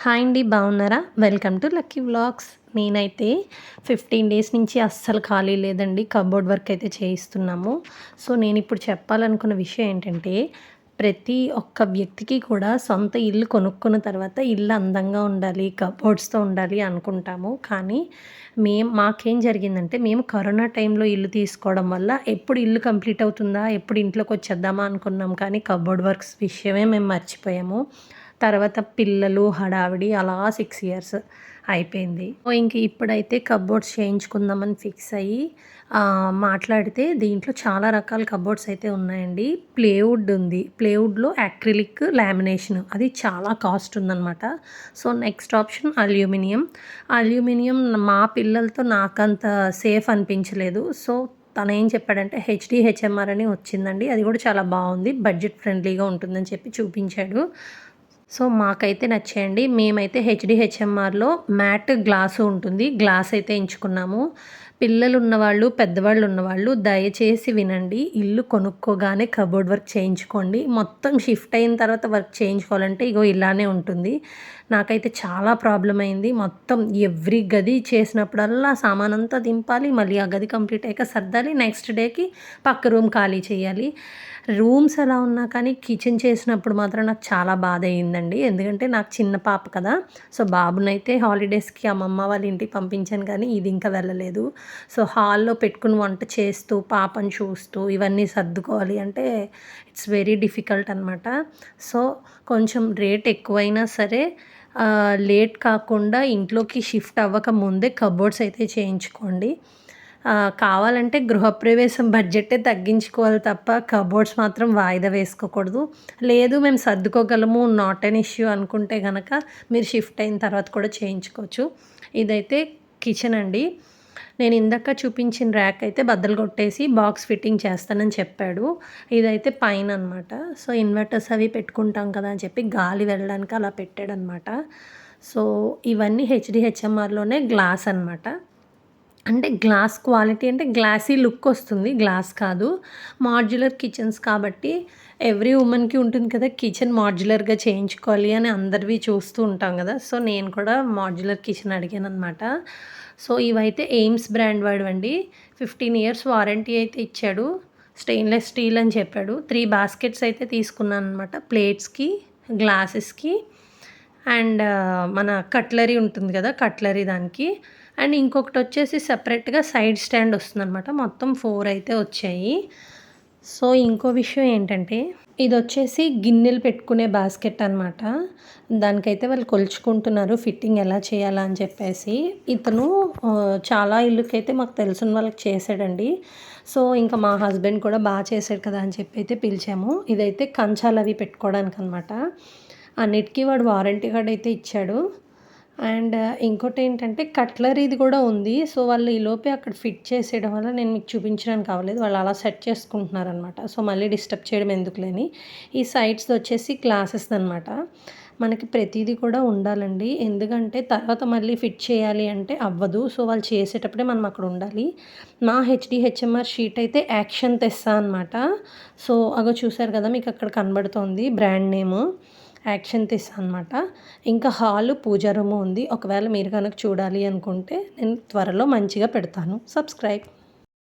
Hi అండి, బాగున్నారా? Welcome to lucky vlogs. నేనైతే 15 డేస్ నుంచి అస్సలు ఖాళీ లేదండి. కబోర్డ్ వర్క్ అయితే చేయిస్తున్నాము. సో నేనిప్పుడు చెప్పాలనుకున్న విషయం ఏంటంటే, ప్రతి ఒక్క వ్యక్తికి కూడా సొంత ఇల్లు కొనుక్కున్న తర్వాత ఇల్లు అందంగా ఉండాలి, కబోర్డ్స్‌తో ఉండాలి అనుకుంటాము. కానీ మాకేం జరిగిందంటే, మేము కరోనా టైంలో ఇల్లు తీసుకోవడం వల్ల ఎప్పుడు ఇల్లు కంప్లీట్ అవుతుందా? ఎప్పుడు ఇంట్లోకొచ్చేద్దామా అనుకున్నాం. కానీ కబోర్డ్ వర్క్స్ విషయమే మేము మర్చిపోయాము. తర్వాత పిల్లలు, హడావిడి అలా 6 ఇయర్స్ అయిపోయింది. ఇంక ఇప్పుడైతే కబోర్డ్స్ చేయించుకుందామని ఫిక్స్ అయ్యి మాట్లాడితే దీంట్లో చాలా రకాల కబోర్డ్స్ అయితే ఉన్నాయండి. ప్లేవుడ్ ఉంది. ప్లేవుడ్‌లో యాక్రిలిక్ లామినేషన్ అది చాలా కాస్ట్ ఉందనమాట. So next option aluminium. Aluminium మా పిల్లలతో నాకంత సేఫ్ అనిపించలేదు. సో తనేం చెప్పాడంటే హెచ్‌డిహెచ్ఎంఆర్ అని వచ్చిందండి. అది కూడా చాలా బాగుంది. బడ్జెట్ ఫ్రెండ్లీగా ఉంటుందని చెప్పి చూపించాడు. సో మాకైతే నచ్చాయండి. మేమైతే హెచ్‌డిహెచ్ఎంఆర్‌లో మ్యాట్ గ్లాసు ఉంటుంది. గ్లాస్ అయితే ఎంచుకున్నాము. పిల్లలు ఉన్నవాళ్ళు, పెద్దవాళ్ళు ఉన్నవాళ్ళు దయచేసి వినండి. ఇల్లు కొనుక్కోగానే కబోర్డ్ వర్క్ చేయించుకోండి. మొత్తం షిఫ్ట్ అయిన తర్వాత వర్క్ చేయించుకోవాలంటే ఇగో ఇలానే ఉంటుంది. నాకైతే చాలా ప్రాబ్లమ్ అయింది. మొత్తం ఎవ్రీ గది చేసినప్పుడల్లా సామానంతా దింపాలి. మళ్ళీ ఆ గది కంప్లీట్ అయ్యాక సర్దాలి. నెక్స్ట్ డేకి పక్క రూమ్ ఖాళీ చేయాలి. రూమ్స్ ఎలా ఉన్నా కానీ కిచెన్ చేసినప్పుడు మాత్రం నాకు చాలా బాధ అయిందండి. ఎందుకంటే నాకు చిన్న పాప కదా! సో బాబునైతే హాలిడేస్‌కి అమ్మమ్మ వాళ్ళ ఇంటికి పంపించాను కానీ ఇది ఇంకా వెళ్ళలేదు. సో హాల్‌లో పెట్టుకొని వంట చేస్తూ, పాపను చూస్తూ ఇవన్నీ సర్దుకోవాలి అంటే ఇట్స్ వెరీ డిఫికల్ట్ అనమాట. సో కొంచెం రేట్ ఎక్కువైనా సరే లేట్ కాకుండా ఇంట్లోకి షిఫ్ట్ అవ్వక ముందే కబోర్డ్స్ అయితే చేయించుకోండి. కావాలంటే గృహప్రవేశం బడ్జెట్టే తగ్గించుకోవాలి తప్ప కబోర్డ్స్ మాత్రం వాయిదా వేసుకోకూడదు. లేదు మేము సర్దుకోగలము, నాట్ ఎన్ ఇష్యూ అనుకుంటే గనక మీరు షిఫ్ట్ అయిన తర్వాత కూడా చేయించుకోవచ్చు. ఇదైతే కిచెన్ అండి. నేను ఇందాక చూపించిన ర్యాక్ అయితే బద్దలు కొట్టేసి బాక్స్ ఫిట్టింగ్ చేస్తానని చెప్పాడు. ఇదైతే పైన అనమాట. సో ఇన్వర్టర్స్ అవి పెట్టుకుంటాం కదా అని చెప్పి గాలి వెళ్ళడానికి అలా పెట్టాడనమాట. సో ఇవన్నీ హెచ్‌డిహెచ్ఎంఆర్‌లోనే గ్లాస్ అనమాట. అంటే గ్లాస్ క్వాలిటీ అంటే గ్లాసీ లుక్ వస్తుంది. గ్లాస్ కాదు. మాడ్యులర్ కిచెన్స్ కాబట్టి ఎవ్రీ వుమన్‌కి ఉంటుంది కదా! కిచెన్ మాడ్యులర్‌గా చేయించుకోవాలి అని అందరివి చూస్తూ ఉంటాం కదా! సో నేను కూడా మాడ్యులర్ కిచెన్ అడిగాననమాట. సో ఇవైతే ఎయిమ్స్ బ్రాండ్ వాడివండి. 15 ఇయర్స్ వారంటీ అయితే ఇచ్చాడు. స్టెయిన్‌లెస్ స్టీల్ అని చెప్పాడు. 3 బాస్కెట్స్ అయితే తీసుకున్నాననమాట. ప్లేట్స్‌కి, గ్లాసెస్‌కి అండ్ మన కట్లరీ ఉంటుంది కదా! కట్లరీ దానికి. అండ్ ఇంకొకటొచ్చేసి సెపరేట్‌గా సైడ్ స్టాండ్ వస్తుందనమాట. మొత్తం 4 అయితే వచ్చాయి. సో ఇంకో విషయం ఏంటంటే ఇదొచ్చేసి గిన్నెలు పెట్టుకునే బాస్కెట్ అనమాట. దానికైతే వాళ్ళు కొలుచుకుంటున్నారు ఫిట్టింగ్ ఎలా చేయాలా అని చెప్పేసి. ఇతను చాలా ఇళ్ళకైతే మాకు తెలిసిన వాళ్ళకి చేసాడండి. సో ఇంకా మా హస్బెండ్ కూడా చేసాడు కదా అని చెప్పి అయితే పిలిచాము. ఇదైతే కంచాలవి పెట్టుకోవడానికనమాట. అన్నిటికి వాడు వారంటీ కార్డ్ అయితే ఇచ్చాడు. అండ్ ఇంకోటేంటంటే కట్లరీది కూడా ఉంది. సో వాళ్ళు ఈలోపే అక్కడ ఫిట్ చేసేయడం వల్ల నేను మీకు చూపించడానికి అవ్వలేదు. వాళ్ళు అలా సెట్ చేసుకుంటున్నారనమాట. సో మళ్ళీ డిస్టర్బ్ చేయడం ఎందుకులే అని. ఈ సైడ్స్‌ది వచ్చేసి గ్లాసెస్‌దనమాట. మనకి ప్రతీది కూడా ఉండాలండి. ఎందుకంటే తర్వాత మళ్ళీ ఫిట్ చేయాలి అంటే అవ్వదు. సో వాళ్ళు చేసేటప్పుడే మనం అక్కడ ఉండాలి. నా హెచ్‌డిహెచ్ఎంఆర్ షీట్ అయితే యాక్షన్ తెస్సా అనమాట. సో అగో చూసారు కదా! మీకు అక్కడ కనబడుతోంది బ్రాండ్ నేము. యాక్షన్ తెస్సా అనమాట. ఇంకా హాలు, పూజా రూము ఉంది. ఒకవేళ మీరు గనక చూడాలి అనుకుంటే నేను త్వరలో మంచిగా పెడతాను. సబ్స్క్రైబ్.